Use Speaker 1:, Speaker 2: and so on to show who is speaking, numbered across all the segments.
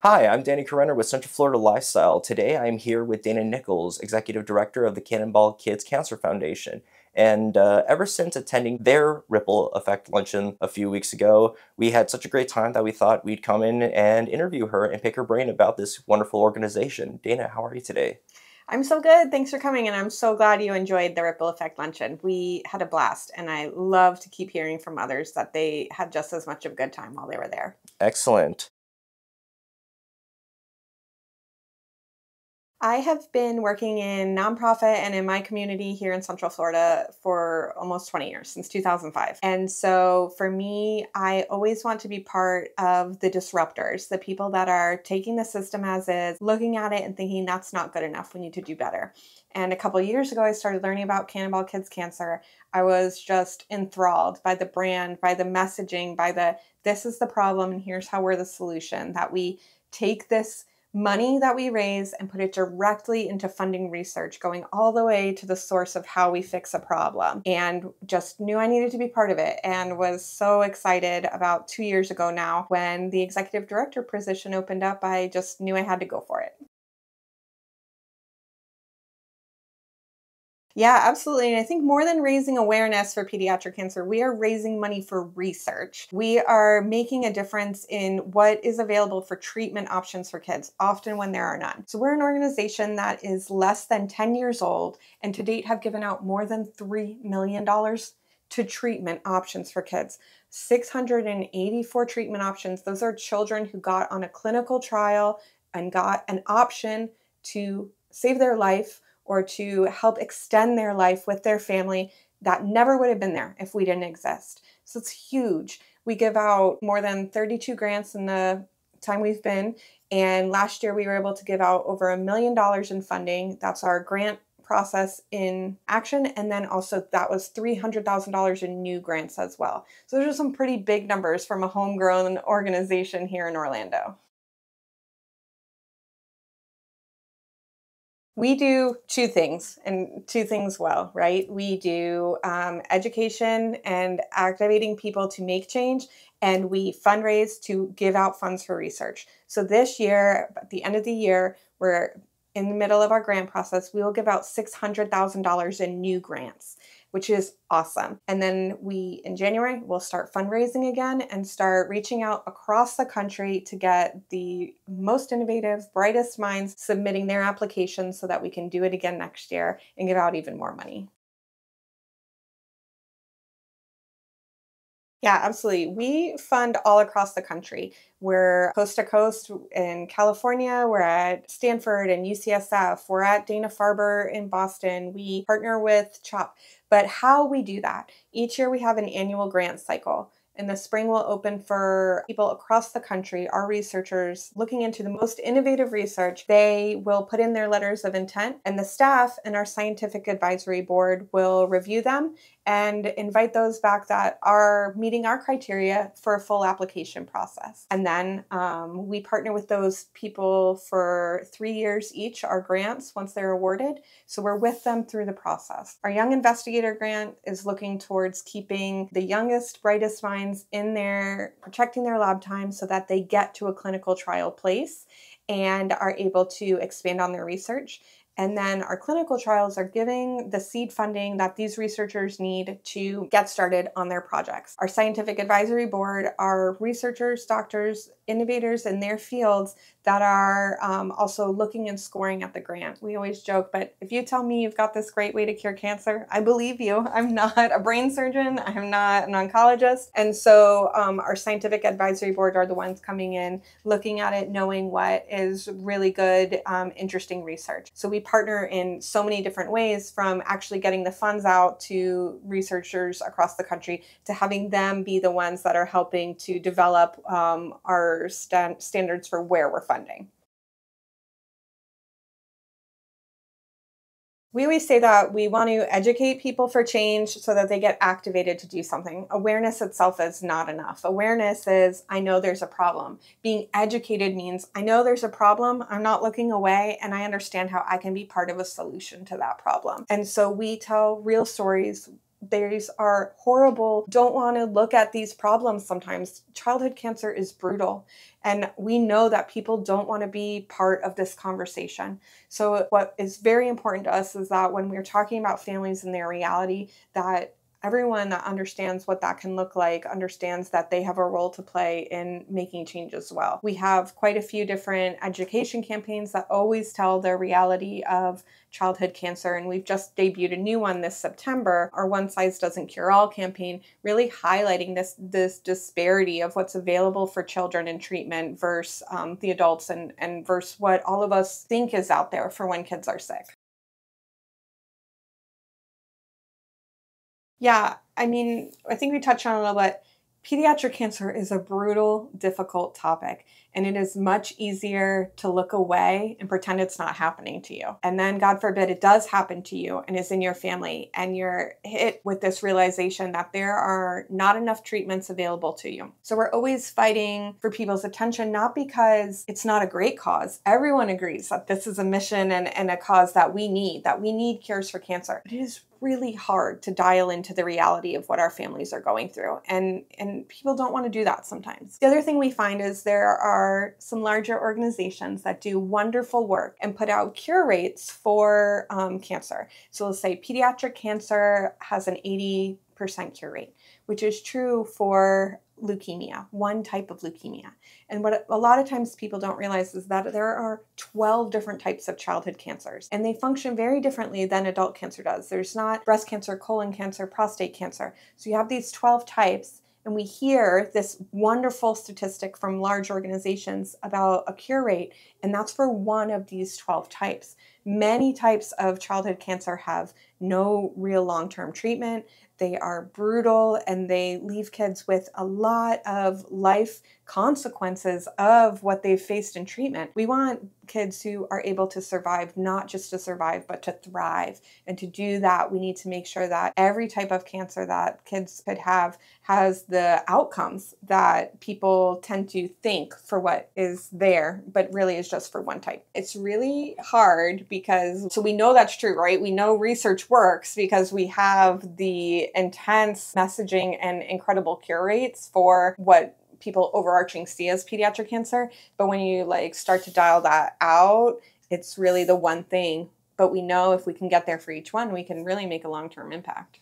Speaker 1: Hi, I'm Danny Karenner with Central Florida Lifestyle. Today I'm here with Dana Nichols, Executive Director of the Cannonball Kids Cancer Foundation. And ever since attending their Ripple Effect Luncheon a few weeks ago, we had such a great time that we thought we'd come in and interview her and pick her brain about this wonderful organization. Dana, how are you today?
Speaker 2: I'm so good. Thanks for coming, and I'm so glad you enjoyed the Ripple Effect Luncheon. We had a blast, and I love to keep hearing from others that they had just as much of a good time while they were there.
Speaker 1: Excellent.
Speaker 2: I have been working in nonprofit and in my community here in Central Florida for almost 20 years, since 2005. And so for me, I always want to be part of the disruptors, the people that are taking the system as is, looking at it and thinking that's not good enough, we need to do better. And a couple of years ago, I started learning about Cannonball Kids Cancer. I was just enthralled by the brand, by the messaging, by this is the problem and here's how we're the solution, that we take this money that we raise and put it directly into funding research, going all the way to the source of how we fix a problem. And just knew I needed to be part of it, and was so excited about 2 years ago now when the executive director position opened up. I just knew I had to go for it. Yeah, absolutely. And I think more than raising awareness for pediatric cancer, we are raising money for research. We are making a difference in what is available for treatment options for kids, often when there are none. So we're an organization that is less than 10 years old, and to date have given out more than $3 million to treatment options for kids. 684 treatment options. Those are children who got on a clinical trial and got an option to save their life or to help extend their life with their family that never would have been there if we didn't exist. So it's huge. We give out more than 32 grants in the time we've been. And last year we were able to give out over $1 million in funding. That's our grant process in action. And then also that was $300,000 in new grants as well. So those are some pretty big numbers from a homegrown organization here in Orlando. We do two things, and two things well, right? We do education and activating people to make change, and we fundraise to give out funds for research. So this year, at the end of the year, we're in the middle of our grant process. We will give out $600,000 in new grants, which is awesome. And then in January, we'll start fundraising again and start reaching out across the country to get the most innovative, brightest minds submitting their applications so that we can do it again next year and give out even more money. Yeah, absolutely. We fund all across the country. We're coast to coast in California. We're at Stanford and UCSF. We're at Dana-Farber in Boston. We partner with CHOP. But how we do that, each year we have an annual grant cycle. In the spring, we'll open for people across the country, our researchers looking into the most innovative research. They will put in their letters of intent, and the staff and our scientific advisory board will review them and invite those back that are meeting our criteria for a full application process. And then we partner with those people for 3 years each, our grants, once they're awarded. So we're with them through the process. Our Young Investigator grant is looking towards keeping the youngest, brightest minds in there, protecting their lab time so that they get to a clinical trial place and are able to expand on their research. And then our clinical trials are giving the seed funding that these researchers need to get started on their projects. Our scientific advisory board are researchers, doctors, innovators in their fields that are also looking and scoring at the grant. We always joke, but if you tell me you've got this great way to cure cancer, I believe you. I'm not a brain surgeon. I'm not an oncologist. And so our scientific advisory board are the ones coming in, looking at it, knowing what is really good, interesting research. So we partner in so many different ways, from actually getting the funds out to researchers across the country to having them be the ones that are helping to develop our standards for where we're funding. We always say that we want to educate people for change so that they get activated to do something. Awareness itself is not enough. Awareness is, I know there's a problem. Being educated means, I know there's a problem, I'm not looking away, and I understand how I can be part of a solution to that problem. And so we tell real stories These are horrible, don't want to look at these problems sometimes. Childhood cancer is brutal. And we know that people don't want to be part of this conversation. So what is very important to us is that when we're talking about families and their reality, that everyone that understands what that can look like understands that they have a role to play in making change as well. We have quite a few different education campaigns that always tell the reality of childhood cancer, and we've just debuted a new one this September, our One Size Doesn't Cure All campaign, really highlighting this disparity of what's available for children in treatment versus the adults and versus what all of us think is out there for when kids are sick. Yeah, I mean, I think we touched on it a little bit. Pediatric cancer is a brutal, difficult topic, and it is much easier to look away and pretend it's not happening to you. And then, God forbid, it does happen to you and is in your family, and you're hit with this realization that there are not enough treatments available to you. So we're always fighting for people's attention, not because it's not a great cause. Everyone agrees that this is a mission and a cause that we need cures for cancer. But it is really hard to dial into the reality of what our families are going through. And people don't want to do that sometimes. The other thing we find is there are some larger organizations that do wonderful work and put out cure rates for cancer. So let's say pediatric cancer has an 80% cure rate, which is true for leukemia, one type of leukemia. And what a lot of times people don't realize is that there are 12 different types of childhood cancers, and they function very differently than adult cancer does. There's not breast cancer, colon cancer, prostate cancer. So you have these 12 types, and we hear this wonderful statistic from large organizations about a cure rate, and that's for one of these 12 types. Many types of childhood cancer have no real long-term treatment. They are brutal, and they leave kids with a lot of life consequences of what they've faced in treatment. We want kids who are able to survive, not just to survive, but to thrive. And to do that, we need to make sure that every type of cancer that kids could have has the outcomes that people tend to think for what is there, but really is just for one type. It's really hard because, so we know that's true, right? We know research works because we have the intense messaging and incredible cure rates for what people overarching see as pediatric cancer. But when you start to dial that out, it's really the one thing. But we know if we can get there for each one, we can really make a long-term impact.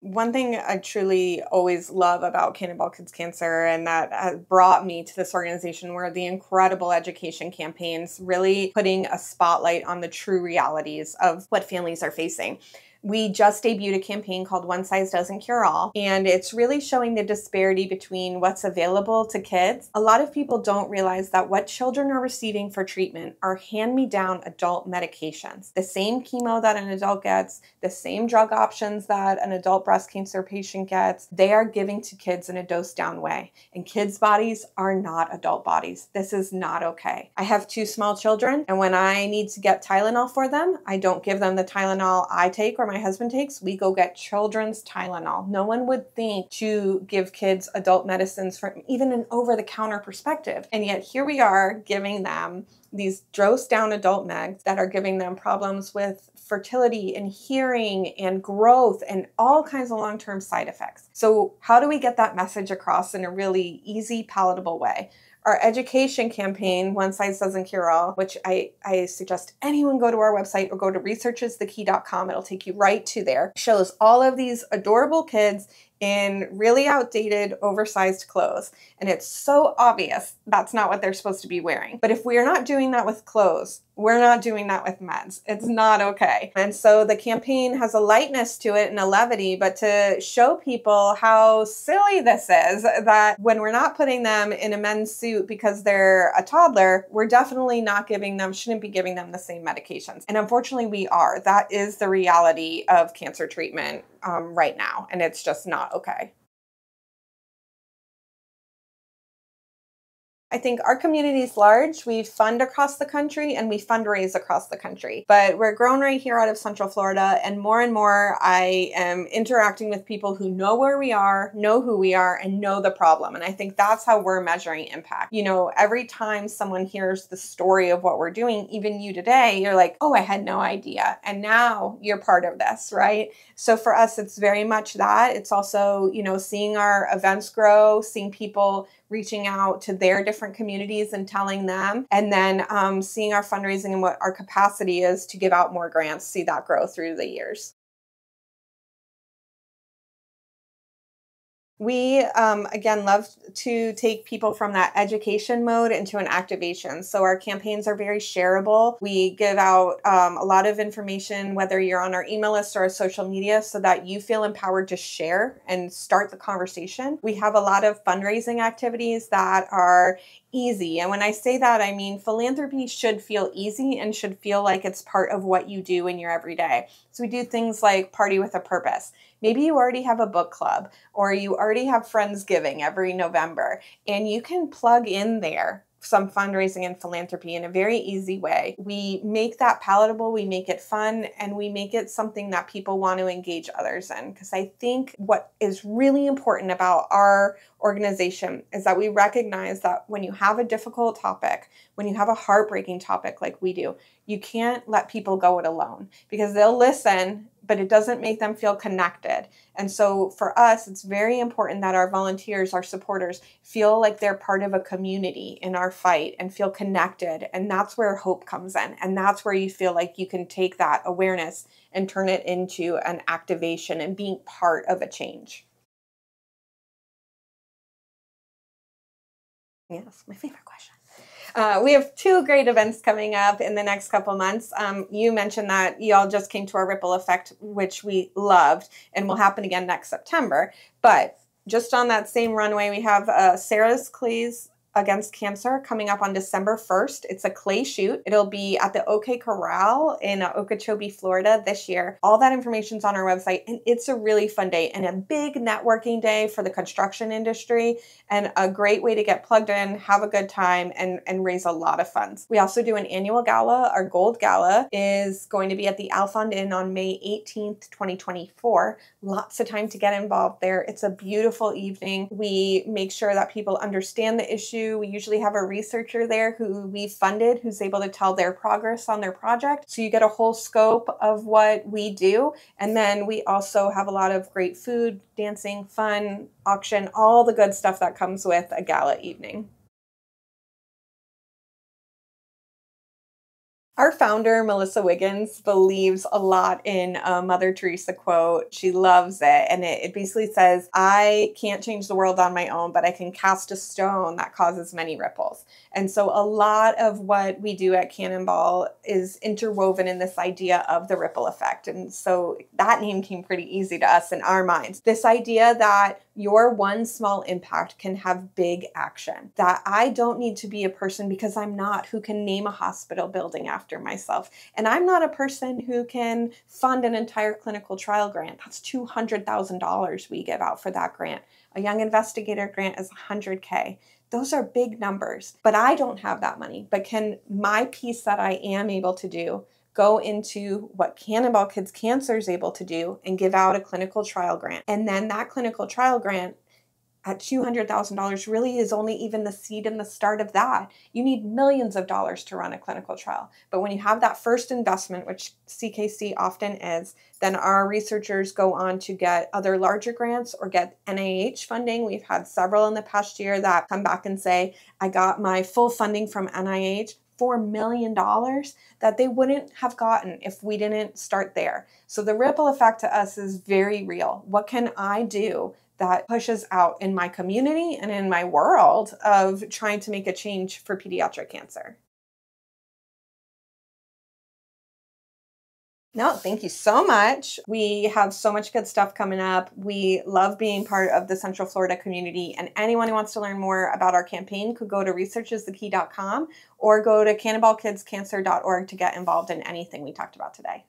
Speaker 2: One thing I truly always love about Cannonball Kids Cancer, and that has brought me to this organization, were the incredible education campaigns, really putting a spotlight on the true realities of what families are facing. We just debuted a campaign called One Size Doesn't Cure All, and it's really showing the disparity between what's available to kids. A lot of people don't realize that what children are receiving for treatment are hand-me-down adult medications. The same chemo that an adult gets, the same drug options that an adult breast cancer patient gets, they are giving to kids in a dose-down way. And kids' bodies are not adult bodies. This is not okay. I have two small children, and when I need to get Tylenol for them, I don't give them the Tylenol I take or my husband takes. We go get children's Tylenol. No one would think to give kids adult medicines from even an over-the-counter perspective. And yet here we are giving them these dose-down adult megs that are giving them problems with fertility and hearing and growth and all kinds of long-term side effects. So how do we get that message across in a really easy, palatable way? Our education campaign, One Size Doesn't Cure All, which I suggest anyone go to our website or go to researchesthekey.com. It'll take you right to there. Shows all of these adorable kids in really outdated, oversized clothes. And it's so obvious that's not what they're supposed to be wearing. But if we're not doing that with clothes, we're not doing that with meds. It's not okay. And so the campaign has a lightness to it and a levity, but to show people how silly this is, that when we're not putting them in a men's suit because they're a toddler, we're definitely not giving them, shouldn't be giving them the same medications. And unfortunately we are. That is the reality of cancer treatment right now. And it's just not okay. I think our community is large. We fund across the country and we fundraise across the country. But we're grown right here out of Central Florida, and more I am interacting with people who know where we are, know who we are, and know the problem. And I think that's how we're measuring impact. You know, every time someone hears the story of what we're doing, even you today, you're like, oh, I had no idea. And now you're part of this, right? So for us, it's very much that. It's also, you know, seeing our events grow, seeing people reaching out to their different communities and telling them, and then seeing our fundraising and what our capacity is to give out more grants, see that grow through the years. We, again, love to take people from that education mode into an activation. So our campaigns are very shareable. We give out a lot of information, whether you're on our email list or our social media, so that you feel empowered to share and start the conversation. We have a lot of fundraising activities that are easy. And when I say that, I mean philanthropy should feel easy and should feel like it's part of what you do in your everyday. So we do things like Party with a Purpose. Maybe you already have a book club, or you already have Friendsgiving every November, and you can plug in there some fundraising and philanthropy in a very easy way. We make that palatable, we make it fun, and we make it something that people want to engage others in. Because I think what is really important about our organization is that we recognize that when you have a difficult topic, when you have a heartbreaking topic like we do, you can't let people go it alone, because they'll listen, but it doesn't make them feel connected. And so for us, it's very important that our volunteers, our supporters, feel like they're part of a community in our fight and feel connected. And that's where hope comes in. And that's where you feel like you can take that awareness and turn it into an activation and being part of a change. Yes, my favorite question. We have two great events coming up in the next couple months. You mentioned that you all just came to our Ripple Effect, which we loved, and will happen again next September. But just on that same runway, we have Sarah's Clays Against Cancer coming up on December 1st. It's a clay shoot. It'll be at the OK Corral in Okeechobee, Florida this year. All that information's on our website, and it's a really fun day and a big networking day for the construction industry, and a great way to get plugged in, have a good time, and raise a lot of funds. We also do an annual gala. Our gold gala is going to be at the Alfond Inn on May 18th, 2024. Lots of time to get involved there. It's a beautiful evening. We make sure that people understand the issue. We usually have a researcher there who we funded, who's able to tell their progress on their project. So you get a whole scope of what we do. And then we also have a lot of great food, dancing, fun, auction, all the good stuff that comes with a gala evening. Our founder, Melissa Wiggins, believes a lot in a Mother Teresa quote. She loves it. And it basically says, I can't change the world on my own, but I can cast a stone that causes many ripples. And so a lot of what we do at Cannonball is interwoven in this idea of the ripple effect. And so that name came pretty easy to us in our minds. This idea that your one small impact can have big action. That I don't need to be a person, because I'm not, who can name a hospital building after myself. And I'm not a person who can fund an entire clinical trial grant. That's $200,000 we give out for that grant. A young investigator grant is $100K. Those are big numbers, but I don't have that money. But can my piece that I am able to do go into what Cannonball Kids Cancer is able to do and give out a clinical trial grant? And then that clinical trial grant at $200,000 really is only even the seed and the start of that. You need millions of dollars to run a clinical trial. But when you have that first investment, which CKC often is, then our researchers go on to get other larger grants or get NIH funding. We've had several in the past year that come back and say, I got my full funding from NIH, $4 million that they wouldn't have gotten if we didn't start there. So the ripple effect to us is very real. What can I do that pushes out in my community and in my world of trying to make a change for pediatric cancer? No, thank you so much. We have so much good stuff coming up. We love being part of the Central Florida community, and anyone who wants to learn more about our campaign could go to researchisthekey.com or go to cannonballkidscancer.org to get involved in anything we talked about today.